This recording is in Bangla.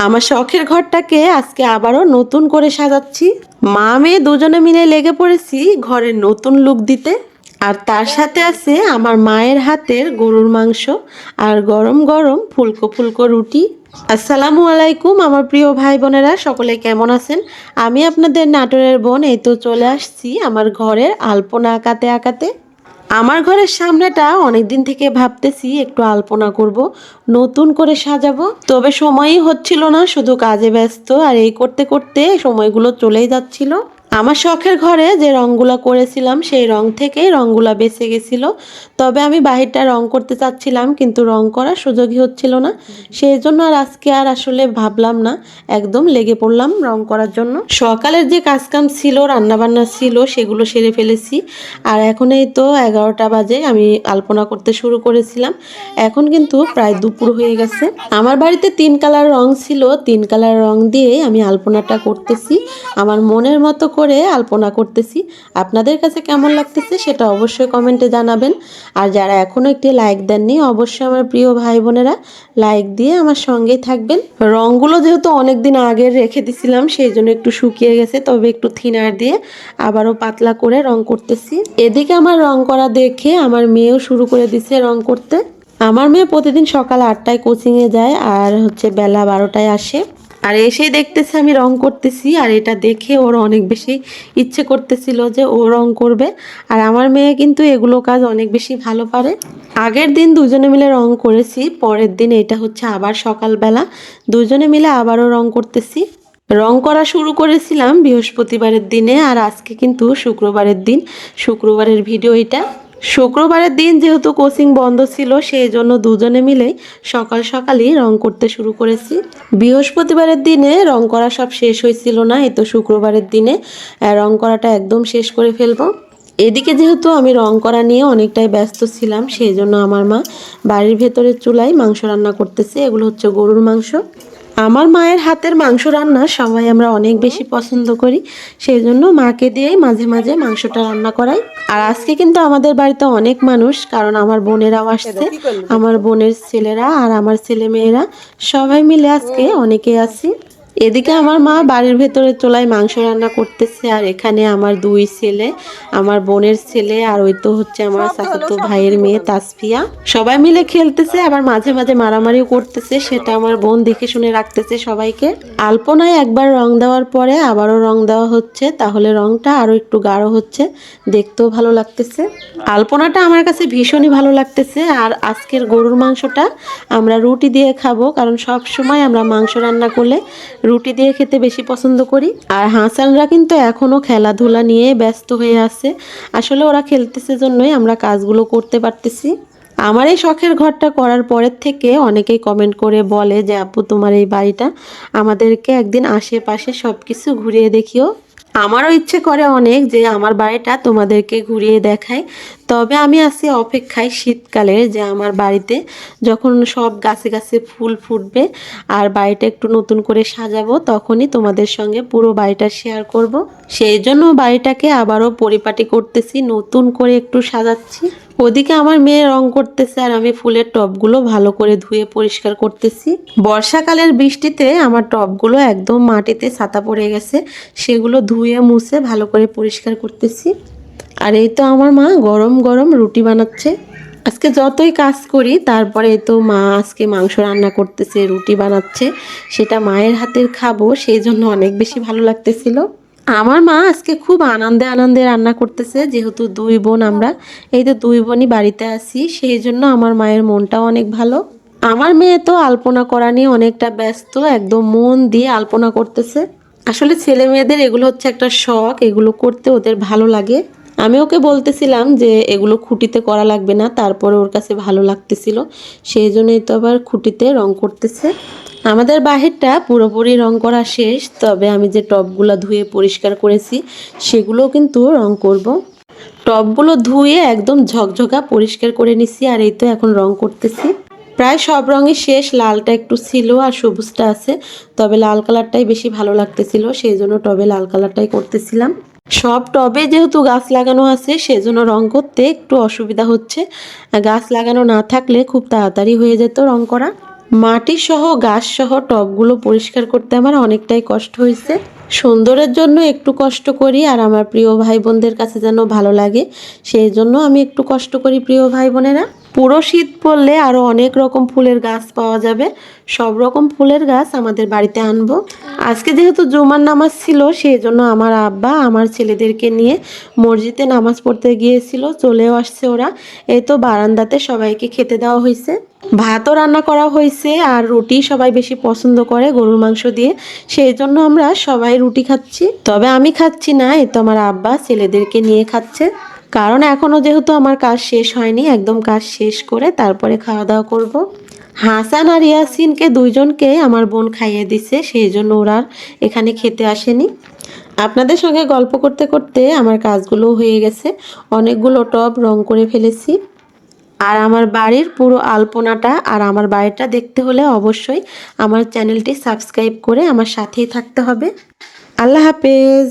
আমার শখের ঘরটাকে আজকে আবারও নতুন করে সাজাচ্ছি। মা মেয়ে দুজনে মিলে লেগে পড়েছি ঘরের নতুন লুক দিতে। আর তার সাথে আছে আমার মায়ের হাতের গরুর মাংস আর গরম গরম ফুলকো ফুলকো রুটি। আসসালামু আলাইকুম আমার প্রিয় ভাই বোনেরা, সকলে কেমন আছেন? আমি আপনাদের নাটোরের বোন, এই তো চলে আসছি আমার ঘরের আলপনা আঁকাতে আঁকাতে। আমার ঘরের সামনেটা অনেকদিন থেকে ভাবতেছি একটু আলপনা করব, নতুন করে সাজাবো, তবে সময়ই হচ্ছিল না, শুধু কাজে ব্যস্ত। আর এই করতে করতে সময়গুলো চলেই যাচ্ছিল। আমার শখের ঘরে যে রংগুলা করেছিলাম সেই রং থেকেই রংগুলা বেঁচে গেছিল, তবে আমি বাহিরটা রং করতে চাচ্ছিলাম কিন্তু রং করার সুযোগই হচ্ছিল না। সেই জন্য আর আজকে আর আসলে ভাবলাম না, একদম লেগে পড়লাম রং করার জন্য। সকালের যে কাজকাম ছিল, রান্নাবান্না ছিল, সেগুলো সেরে ফেলেছি। আর এখন এই তো 11টা বাজে, আমি আলপনা করতে শুরু করেছিলাম। এখন কিন্তু প্রায় দুপুর হয়ে গেছে। আমার বাড়িতে 3 কালার রং ছিল, 3 কালার রং দিয়ে আমি আলপনাটা করতেছি, আমার মনের মতো করে আলপনা করতেছি। আপনাদের কাছে কেমন লাগতেছে সেটা অবশ্যই কমেন্টে জানাবেন। আর যারা এখনো একটি লাইক দেননি, অবশ্যই আমার প্রিয় ভাই বোনেরা লাইক দিয়ে আমার সঙ্গেই থাকবেন। রংগুলো যেহেতু অনেকদিন আগে রেখে দিছিলাম, সেই জন্য একটু শুকিয়ে গেছে, তবে একটু থিনার দিয়ে আবারও পাতলা করে রং করতেছি। এদিকে আমার রং করা দেখে আমার মেয়েও শুরু করে দিছে রং করতে। আমার মেয়ে প্রতিদিন সকাল 8টায় কোচিংয়ে যায় আর বেলা 12টায় আসে। আর এসেই দেখতেছে আমি রং করতেছি, আর এটা দেখে ওর অনেক বেশি ইচ্ছে করতেছিল যে ও রং করবে। আর আমার মেয়ে কিন্তু এগুলো কাজ অনেক বেশি ভালো পারে। আগের দিন দুজনে মিলে রং করেছি, পরের দিন এটা আবার সকালবেলা দুজনে মিলে আবারও রং করতেছি। রং করা শুরু করেছিলাম বৃহস্পতিবারের দিনে, আর আজকে কিন্তু শুক্রবারের দিন। শুক্রবারের ভিডিও এটা। শুক্রবারের দিন যেহেতু কোচিং বন্ধ ছিল, সেই জন্য দুজনে মিলেই সকাল সকালই রং করতে শুরু করেছি। বৃহস্পতিবারের দিনে রং করা সব শেষ হয়েছিল না, এই তো শুক্রবারের দিনে রং করাটা একদম শেষ করে ফেলবো। এদিকে যেহেতু আমি রং করা নিয়ে অনেকটাই ব্যস্ত ছিলাম, সেই জন্য আমার মা বাড়ির ভেতরের চুলায় মাংস রান্না করতেছে। এগুলো গরুর মাংস। আমার মায়ের হাতের মাংস রান্না সবাই আমরা অনেক বেশি পছন্দ করি, সেই জন্য মাকে দিয়েই মাঝে মাঝে মাংসটা রান্না করাই। আর আজকে কিন্তু আমাদের বাড়িতে অনেক মানুষ, কারণ আমার বোনেরাও আসছে, আমার বোনের ছেলেরা আর আমার ছেলে মেয়েরা সবাই মিলে আজকে অনেকে আছি। এদিকে আমার মা বাড়ির ভেতরে চুলায় মাংস রান্না করতেছে, আর এখানে আমার 2 ছেলে, আমার বোনের ছেলে, আর ওই তো আমার চাচাতো ভাইয়ের মেয়ে তাসফিয়া, সবাই মিলে খেলতেছে, আবার মাঝে মাঝে মারামারিও করতেছে। সেটা আমার বোন দেখে শুনে রাখতেছে সবাইকে। আলপনায় একবার রং দেওয়ার পরে আবারও রং দেওয়া হচ্ছে, তাহলে রংটা আরো একটু গাঢ় হচ্ছে, দেখতেও ভালো লাগতেছে। আলপনাটা আমার কাছে ভীষণই ভালো লাগতেছে। আর আজকের গরুর মাংসটা আমরা রুটি দিয়ে খাবো, কারণ সব সময় আমরা মাংস রান্না করলে রুটি দিয়ে খেতে বেশি পছন্দ করি। আর হাসানরা কিন্তু এখনো খেলাধুলা নিয়ে ব্যস্ত হয়ে আছে, আসলে ওরা খেলতেছে জন্যই আমরা কাজগুলো করতে পারতেছি। আমার এই শখের ঘরটা করার পরের থেকে অনেকেই কমেন্ট করে বলে যে আপু, তোমার এই বাড়িটা আমাদেরকে একদিন আশেপাশে সবকিছু ঘুরিয়ে দেখিও। আমারও ইচ্ছে করে অনেক যে আমার বাড়িটা তোমাদেরকে ঘুরিয়ে দেখাই, তবে আমি আছি অপেক্ষায় শীতকালে, যে আমার বাড়িতে যখন সব গাছে গাছে ফুল ফুটবে আর বাড়িটা একটু নতুন করে সাজাবো, তখনই তোমাদের সঙ্গে পুরো বাড়িটা শেয়ার করব। সেই জন্য বাড়িটাকে আবারও পরিপাটি করতেছি, নতুন করে একটু সাজাচ্ছি। ওদিকে আমার মেয়ে রং করতেছে আর আমি ফুলের টবগুলো ভালো করে ধুয়ে পরিষ্কার করতেছি। বর্ষাকালের বৃষ্টিতে আমার টবগুলো একদম মাটিতে ছাতা পড়ে গেছে, সেগুলো ধুয়ে মুছে ভালো করে পরিষ্কার করতেছি। আর এই তো আমার মা গরম গরম রুটি বানাচ্ছে। আজকে যতই কাজ করি তারপরে এই তো মা আজকে মাংস রান্না করতেছে, রুটি বানাচ্ছে, সেটা মায়ের হাতের খাবো, সেই জন্য অনেক বেশি ভালো লাগতেছিল। আমার মা আজকে খুব আনন্দে আনন্দে রান্না করতেছে, যেহেতু 2 বোন আমরা, এই তো 2 বোনই বাড়িতে আছি, সেই জন্য আমার মায়ের মনটাও অনেক ভালো। আমার মেয়ে তো আলপনা করা নিয়ে অনেকটা ব্যস্ত, একদম মন দিয়ে আলপনা করতেছে। আসলে ছেলে মেয়েদের এগুলো একটা শখ, এগুলো করতে ওদের ভালো লাগে। আমি ওকে বলতেছিলাম যে এগুলো খুঁটিতে করা লাগবে না, তারপরে ওর কাছে ভালো লাগতেছিল, সেই জন্যই তো আবার খুঁটিতে রং করতেছে। আমাদের বাহিরটা পুরোপুরি রং করা শেষ, তবে আমি যে টবগুলো ধুয়ে পরিষ্কার করেছি সেগুলোও কিন্তু রং করব। টবগুলো ধুয়ে একদম ঝকঝকা পরিষ্কার করে নিছি, আর এই তো এখন রং করতেছি। প্রায় সব রঙই শেষ, লালটা একটু ছিল আর সবুজটা আছে, তবে লাল কালারটাই বেশি ভালো লাগতেছিল, সেই জন্য টবে লাল কালারটাই করতেছিলাম। সব টবে যেহেতু গাছ লাগানো আছে, সেজন্য রং করতে একটু অসুবিধা হচ্ছে। গাছ লাগানো না থাকলে খুব তাড়াতাড়ি হয়ে যেত রং করা। মাটি সহ গাছ সহ টবগুলো পরিষ্কার করতে আমার অনেকটাই কষ্ট হয়েছে। সুন্দরের জন্য একটু কষ্ট করি, আর আমার প্রিয় ভাই বোনদের কাছে যেন ভালো লাগে সেই জন্য আমি একটু কষ্ট করি। প্রিয় ভাই বোনেরা, পুরো শীত পড়লে আরও অনেক রকম ফুলের গাছ পাওয়া যাবে। সব রকম ফুলের গাছ আমাদের বাড়িতে আনবো। আজকে যেহেতু জুমার নামাজ ছিল সেই জন্য আমার আব্বা আমার ছেলেদেরকে নিয়ে মসজিদে নামাজ পড়তে গিয়েছিল, চলেও আসছে ওরা। এই তো বারান্দাতে সবাইকে খেতে দেওয়া হয়েছে, ভাতও রান্না করা হয়েছে, আর রুটি সবাই বেশি পছন্দ করে গরুর মাংস দিয়ে, সেই জন্য আমরা সবাই রুটি খাচ্ছি। তবে আমি খাচ্ছি না, এই তো আমার আব্বা ছেলেদেরকে নিয়ে খাচ্ছে। কারণ এখনও যেহেতু আমার কাজ শেষ হয়নি, একদম কাজ শেষ করে তারপরে খাওয়া দাওয়া করব। হাসান আর ইয়াসিনকে দুইজনকে আমার বোন খাইয়ে দিছে, সেই জন্য ওরা আর এখানে খেতে আসেনি। আপনাদের সঙ্গে গল্প করতে করতে আমার কাজগুলো হয়ে গেছে, অনেকগুলো টব রং করে ফেলেছি। আর আমার বাড়ির পুরো আলপনাটা আর আমার বাড়িটা দেখতে হলে অবশ্যই আমার চ্যানেলটি সাবস্ক্রাইব করে আমার সাথেই থাকতে হবে। আল্লাহ হাফেজ।